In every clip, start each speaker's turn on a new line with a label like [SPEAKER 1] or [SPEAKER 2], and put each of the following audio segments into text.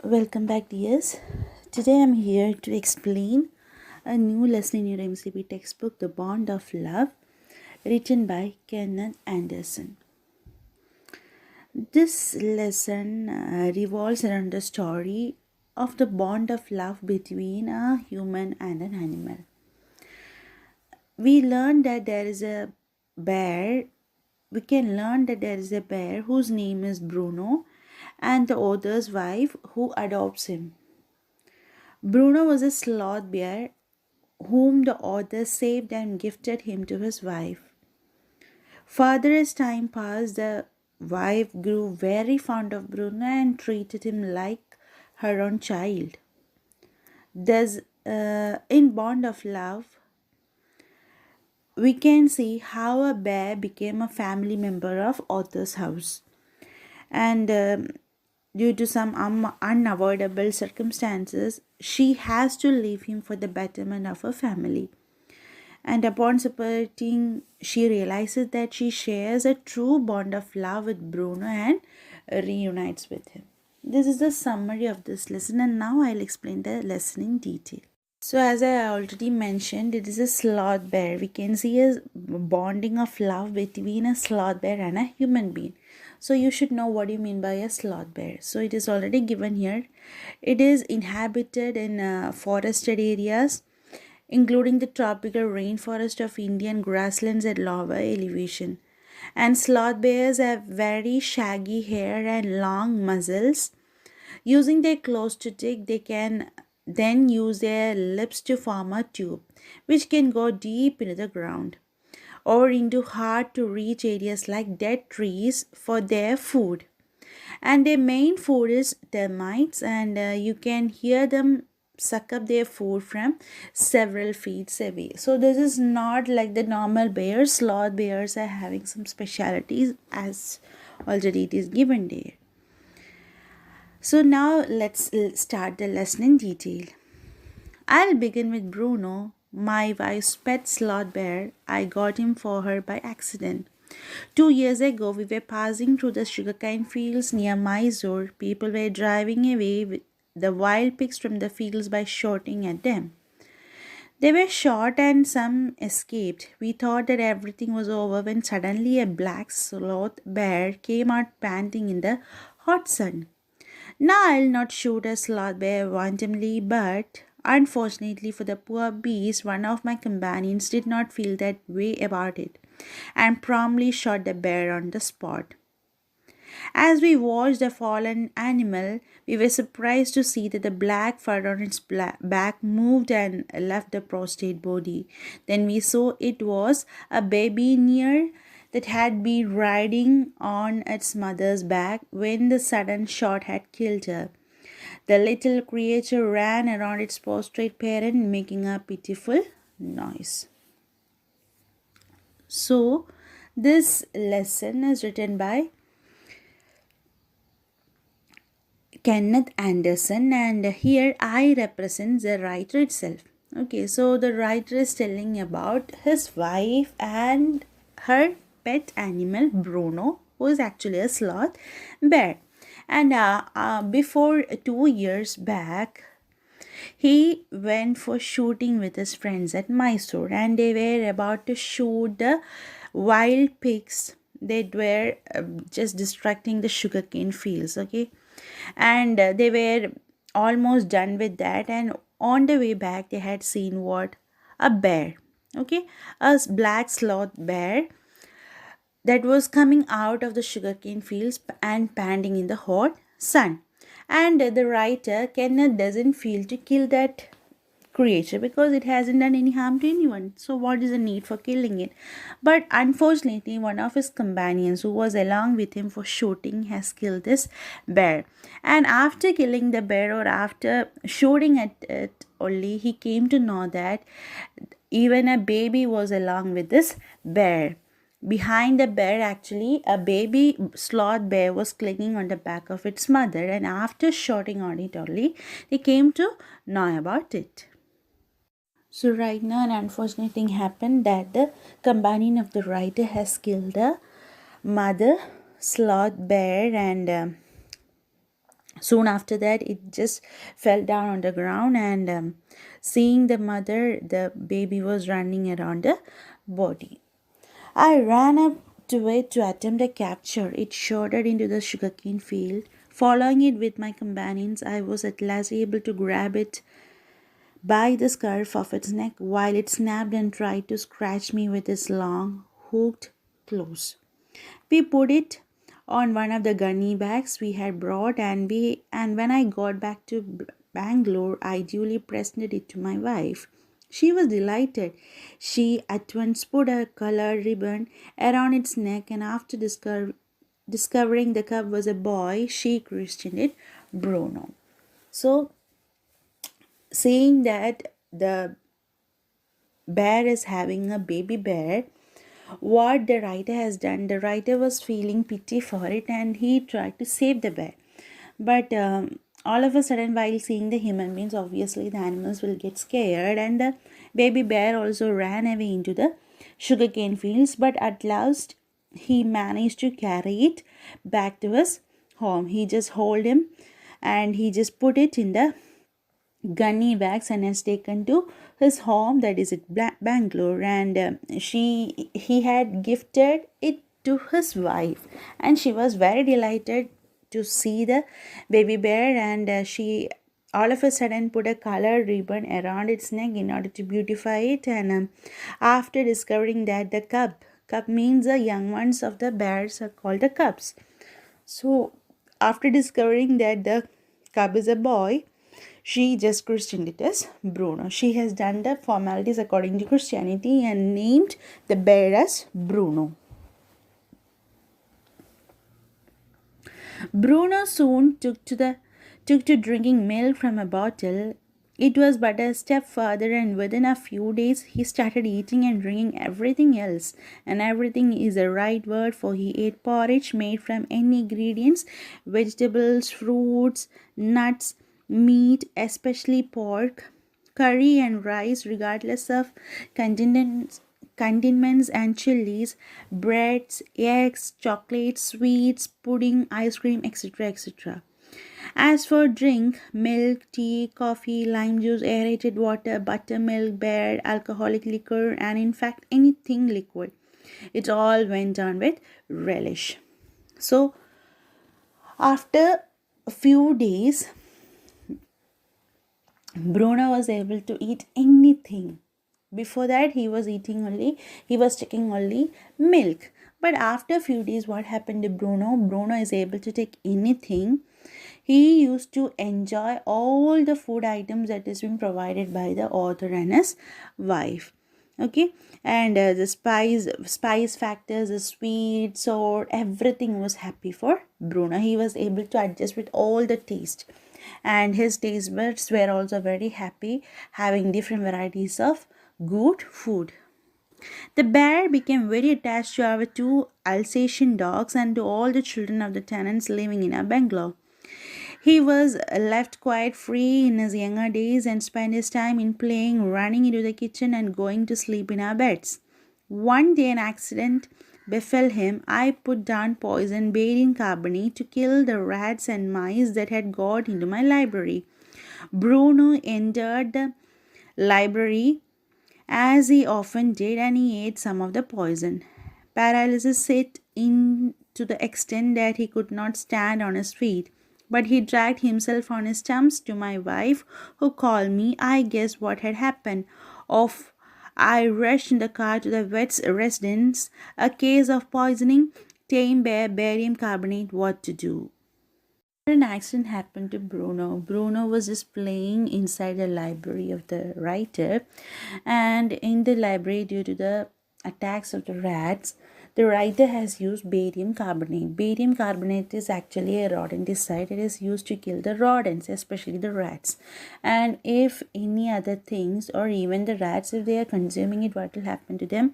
[SPEAKER 1] Welcome back, dears. Today I'm here to explain a new lesson in your MCB textbook, The Bond of Love, written by Kenneth Anderson. This lesson revolves around the story of the bond of love between a human and an animal. We learned that there is a bear. We can learn that there is a bear whose name is Bruno and the author's wife who adopts him. Bruno was a sloth bear whom the author saved and gifted him to his wife. Further, as time passed, the wife grew very fond of Bruno and treated him like her own child. Thus, in Bond of Love, we can see how a bear became a family member of author's house. And due to some unavoidable circumstances, she has to leave him for the betterment of her family. And upon separating, she realizes that she shares a true bond of love with Bruno and reunites with him. This is the summary of this lesson, and now I'll explain the lesson in detail. So, as I already mentioned, it is a sloth bear. We can see a bonding of love between a sloth bear and a human being. So, you should know what you mean by a sloth bear. So, it is already given here. It is inhabited in forested areas, including the tropical rainforest of Indian grasslands at lower elevation. And sloth bears have very shaggy hair and long muzzles. Using their claws to dig, they can then use their lips to form a tube, which can go deep into the ground or into hard to reach areas like dead trees for their food. And their main food is termites, and you can hear them suck up their food from several feet away. So this is not like the normal bears. Sloth bears are having some specialities, as already it is given there. So now let's start the lesson in detail. I'll begin with Bruno, my wife's pet sloth bear. I got him for her by accident. 2 years ago, we were passing through the sugarcane fields near Mysore. People were driving away with the wild pigs from the fields by shooting at them. They were shot and some escaped. We thought that everything was over when suddenly a black sloth bear came out panting in the hot sun. Now, I'll not shoot a sloth bear wantonly, but unfortunately for the poor beast, one of my companions did not feel that way about it and promptly shot the bear on the spot. As we watched the fallen animal, we were surprised to see that the black fur on its back moved and left the prostrate body. Then we saw it was a baby near that had been riding on its mother's back when the sudden shot had killed her. The little creature ran around its prostrate parent, making a pitiful noise. So, this lesson is written by Kenneth Anderson, and here I represent the writer itself. Okay, so the writer is telling about his wife and her pet animal Bruno, who is actually a sloth bear. And before 2 years back, he went for shooting with his friends at Mysore, and they were about to shoot the wild pigs that were just distracting the sugarcane fields. Okay, and they were almost done with that, and on the way back they had seen what? A bear. Okay, a black sloth bear that was coming out of the sugarcane fields and panting in the hot sun. And the writer Kenneth doesn't feel to kill that creature because it hasn't done any harm to anyone. So what is the need for killing it? But unfortunately, one of his companions who was along with him for shooting has killed this bear. And after killing the bear, or after shooting at it only, he came to know that even a baby was along with this bear. Behind the bear, actually, a baby sloth bear was clinging on the back of its mother, and after shooting on it only, they came to know about it. So right now, an unfortunate thing happened that the companion of the writer has killed the mother sloth bear, and Soon after that, it just fell down on the ground, and seeing the mother, the baby was running around the body. I ran up to it to attempt a capture. It shuddered into the sugarcane field. Following it with my companions, I was at last able to grab it by the scruff of its neck while it snapped and tried to scratch me with its long, hooked claws. We put it on one of the gunny bags we had brought, and when I got back to Bangalore, I duly presented it to my wife. She was delighted. She at once put a colored ribbon around its neck, and after discovering the cub was a boy, she christened it Bruno. So, saying that the bear is having a baby bear, what the writer has done, the writer was feeling pity for it and he tried to save the bear. But all of a sudden, while seeing the human beings, obviously the animals will get scared, and the baby bear also ran away into the sugarcane fields. But at last, he managed to carry it back to his home. He just hold him and he just put it in the gunny bags and has taken to his home, that is at Bangalore, and he had gifted it to his wife, and she was very delighted to see the baby bear, and she all of a sudden put a colored ribbon around its neck in order to beautify it. And after discovering that the cub means the young ones of the bears are called the cubs. So after discovering that the cub is a boy, she just christened it as Bruno. She has done the formalities according to Christianity and named the bear as Bruno. Bruno soon took to drinking milk from a bottle. It was but a step further, and within a few days he started eating and drinking everything else. And everything is the right word, for he ate porridge made from any ingredients, vegetables, fruits, nuts, meat, especially pork, curry and rice, regardless of condiments and chilies, breads, eggs, chocolates, sweets, pudding, ice cream, etc. etc. As for drink, milk, tea, coffee, lime juice, aerated water, buttermilk, beer, alcoholic liquor, and in fact anything liquid, it all went on with relish. So, after a few days, Bruno was able to eat anything. Before that, he was taking only milk. But after a few days, what happened to Bruno? Bruno is able to take anything. He used to enjoy all the food items that is being provided by the author and his wife. Okay, and the spice factors, the sweet, sour, everything was happy for Bruno. He was able to adjust with all the taste, and his taste buds were also very happy having different varieties of good food. The bear became very attached to our two Alsatian dogs and to all the children of the tenants living in our bungalow. He was left quite free in his younger days and spent his time in playing, running into the kitchen, and going to sleep in our beds. One day, an accident befell him. I put down poison barium carbonate to kill the rats and mice that had got into my library. Bruno entered the library as he often did, and he ate some of the poison. Paralysis set in to the extent that he could not stand on his feet. But he dragged himself on his stumps to my wife, who called me. I guessed what had happened. Off I rushed in the car to the vet's residence. A case of poisoning, tame bear, barium carbonate, what to do? An accident happened to Bruno. Bruno was just playing inside the library of the writer, and in the library, due to the attacks of the rats, the writer has used barium carbonate. Barium carbonate is actually a rodenticide. It is used to kill the rodents, especially the rats. And if any other things, or even the rats, if they are consuming it, what will happen to them?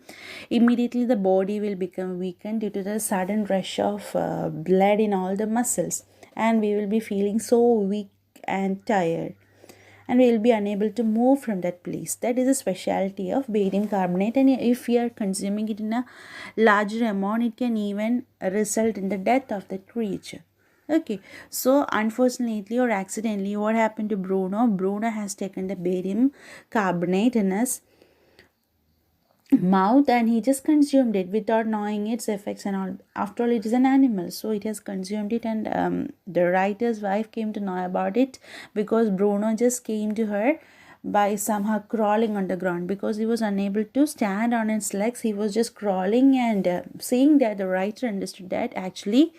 [SPEAKER 1] Immediately the body will become weakened due to the sudden rush of blood in all the muscles, and we will be feeling so weak and tired, and we will be unable to move from that place. That is a specialty of barium carbonate, and if we are consuming it in a larger amount, it can even result in the death of the creature. Okay, so unfortunately or accidentally, what happened to Bruno? Bruno has taken the barium carbonate in his mouth and he just consumed it without knowing its effects and all. After all, it is an animal, so it has consumed it, and the writer's wife came to know about it because Bruno just came to her by somehow crawling on the ground because he was unable to stand on his legs. He was just crawling, and seeing that, the writer understood that actually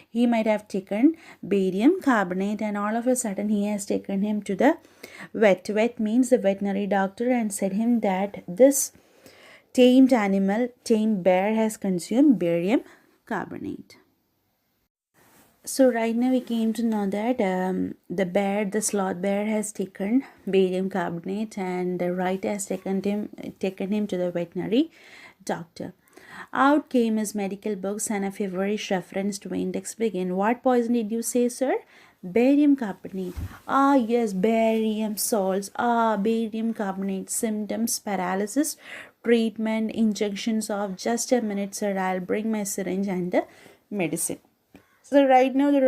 [SPEAKER 1] he might have taken barium carbonate, and all of a sudden he has taken him to the vet means the veterinary doctor, and said him that this tamed bear has consumed barium carbonate. So right now we came to know that the sloth bear has taken barium carbonate, and the writer has taken him to the veterinary doctor. Out came his medical books and a feverish reference to index begin. What poison did you say, sir? Barium carbonate. Ah, yes, barium salts. Ah, barium carbonate. Symptoms paralysis. Treatment injections of just a minute, sir. I'll bring my syringe and the medicine. So right now the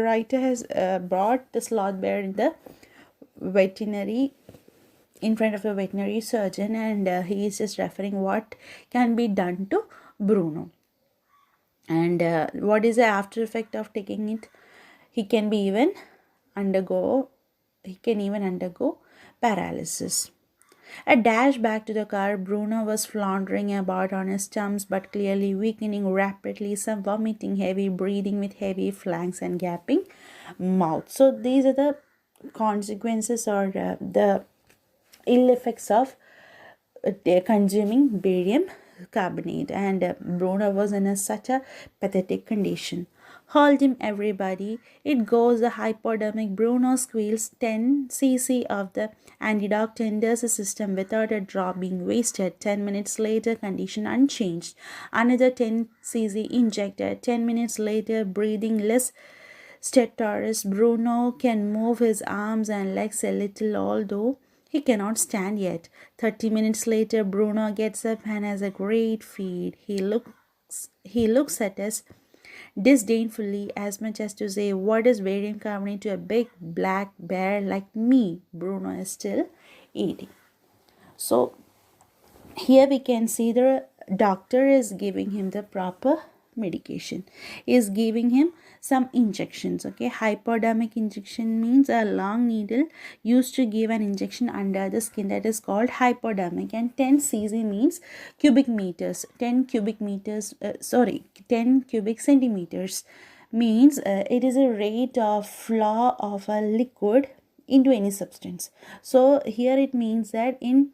[SPEAKER 1] writer has brought the sloth bear in the veterinary in front of a veterinary surgeon, and he is just referring what can be done to Bruno, and what is the after effect of taking it. He can be even undergo he can even undergo paralysis. A dash back to the car. Bruno was floundering about on his stumps, but clearly weakening rapidly, some vomiting, heavy breathing with heavy flanks and gaping mouth. So these are the consequences or the ill effects of consuming barium carbonate, and Bruno was in such a pathetic condition. Hold him, everybody. It goes the hypodermic. Bruno squeals. 10 cc of the antidote enters the system without a drop being wasted. 10 minutes later, condition unchanged. Another 10 cc injected. 10 minutes later, breathing less stertorous. Bruno can move his arms and legs a little, although he cannot stand yet. 30 minutes later, Bruno gets up and has a great feed. He looks at us disdainfully, as much as to say, what is barium carbonate to a big black bear like me? Bruno is still eating. So here we can see the doctor is giving him the proper medication, is giving him some injections. Okay, hypodermic injection means a long needle used to give an injection under the skin, that is called hypodermic. And 10 cc means cubic meters. 10 cubic centimeters means it is a rate of flow of a liquid into any substance. So here it means that in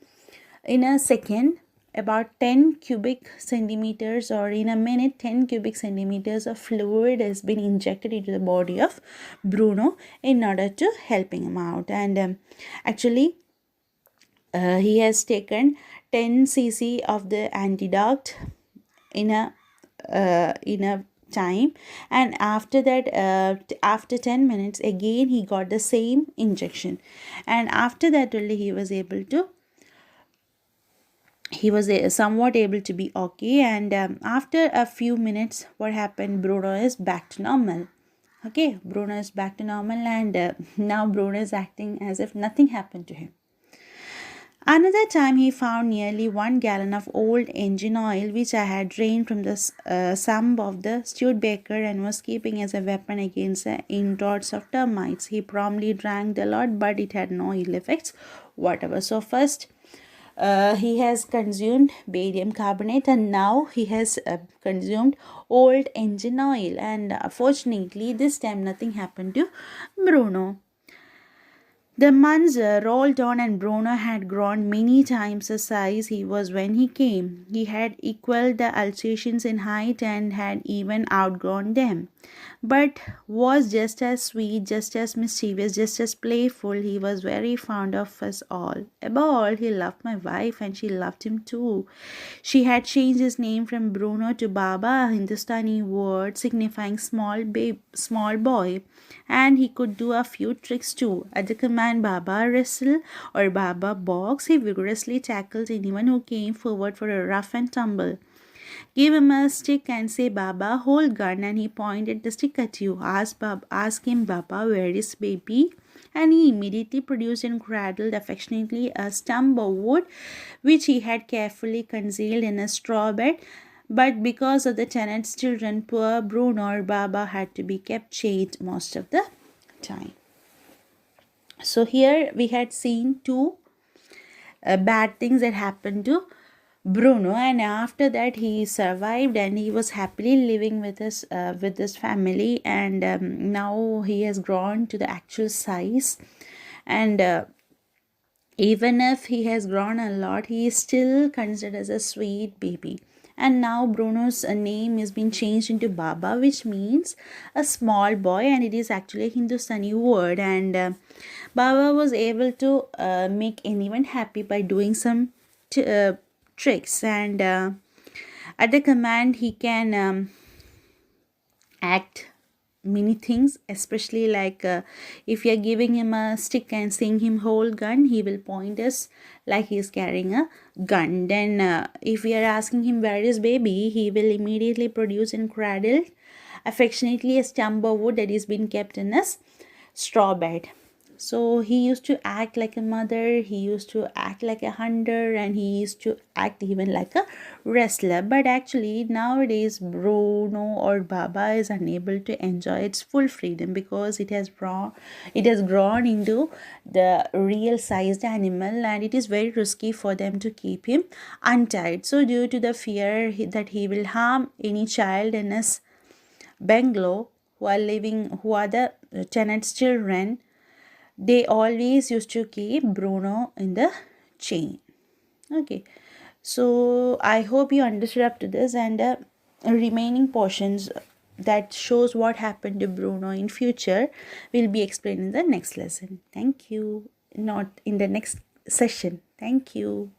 [SPEAKER 1] a second, about 10 cubic centimeters, or in a minute 10 cubic centimeters of fluid has been injected into the body of Bruno in order to helping him out. And actually he has taken 10 cc of the antidote in a time, and after that after 10 minutes again he got the same injection, and after that only he was somewhat able to be okay. And after a few minutes, what happened? Bruno is back to normal. Okay, Bruno is back to normal, and now Bruno is acting as if nothing happened to him. Another time he found nearly 1 gallon of old engine oil, which I had drained from the sump of the Studebaker and was keeping as a weapon against the inroads of termites. He promptly drank the lot, but it had no ill effects whatever. So first, he has consumed barium carbonate, and now he has consumed old engine oil, and fortunately this time nothing happened to Bruno. The months rolled on, and Bruno had grown many times the size he was when he came. He had equaled the Alsatians in height and had even outgrown them, but was just as sweet, just as mischievous, just as playful. He was very fond of us all. Above all, he loved my wife, and she loved him too. She had changed his name from Bruno to Baba, a Hindustani word signifying small boy, and he could do a few tricks too. At the command Baba wrestle or Baba box, he vigorously tackled anyone who came forward for a rough and tumble. Give him a stick and say, Baba, hold gun. And he pointed the stick at you. Ask him, Baba, where is baby? And he immediately produced and cradled affectionately a stump of wood which he had carefully concealed in a straw bed. But because of the tenant's children, poor Bruno or Baba had to be kept chained most of the time. So here we had seen two bad things that happened to Bruno, and after that he survived and he was happily living with his family, and now he has grown to the actual size, and even if he has grown a lot, he is still considered as a sweet baby. And now Bruno's name has been changed into Baba, which means a small boy, and it is actually a Hindustani word. And Baba was able to make anyone happy by doing some tricks, and at the command he can act many things, especially like if you're giving him a stick and saying him hold gun, he will point us like he's carrying a gun. Then if we are asking him where is baby, he will immediately produce and cradle affectionately a stump of wood that is being kept in a straw bed. So he used to act like a mother, he used to act like a hunter, and he used to act even like a wrestler. But actually, nowadays, Bruno or Baba is unable to enjoy its full freedom because it has grown into the real sized animal, and it is very risky for them to keep him untied. So, due to the fear that he will harm any child in his bungalow who are the tenant's children, they always used to keep Bruno in the chain. Okay, so I hope you understood up to this, and remaining portions that shows what happened to Bruno in future will be explained in the next lesson. Thank you. Not in the next session. Thank you.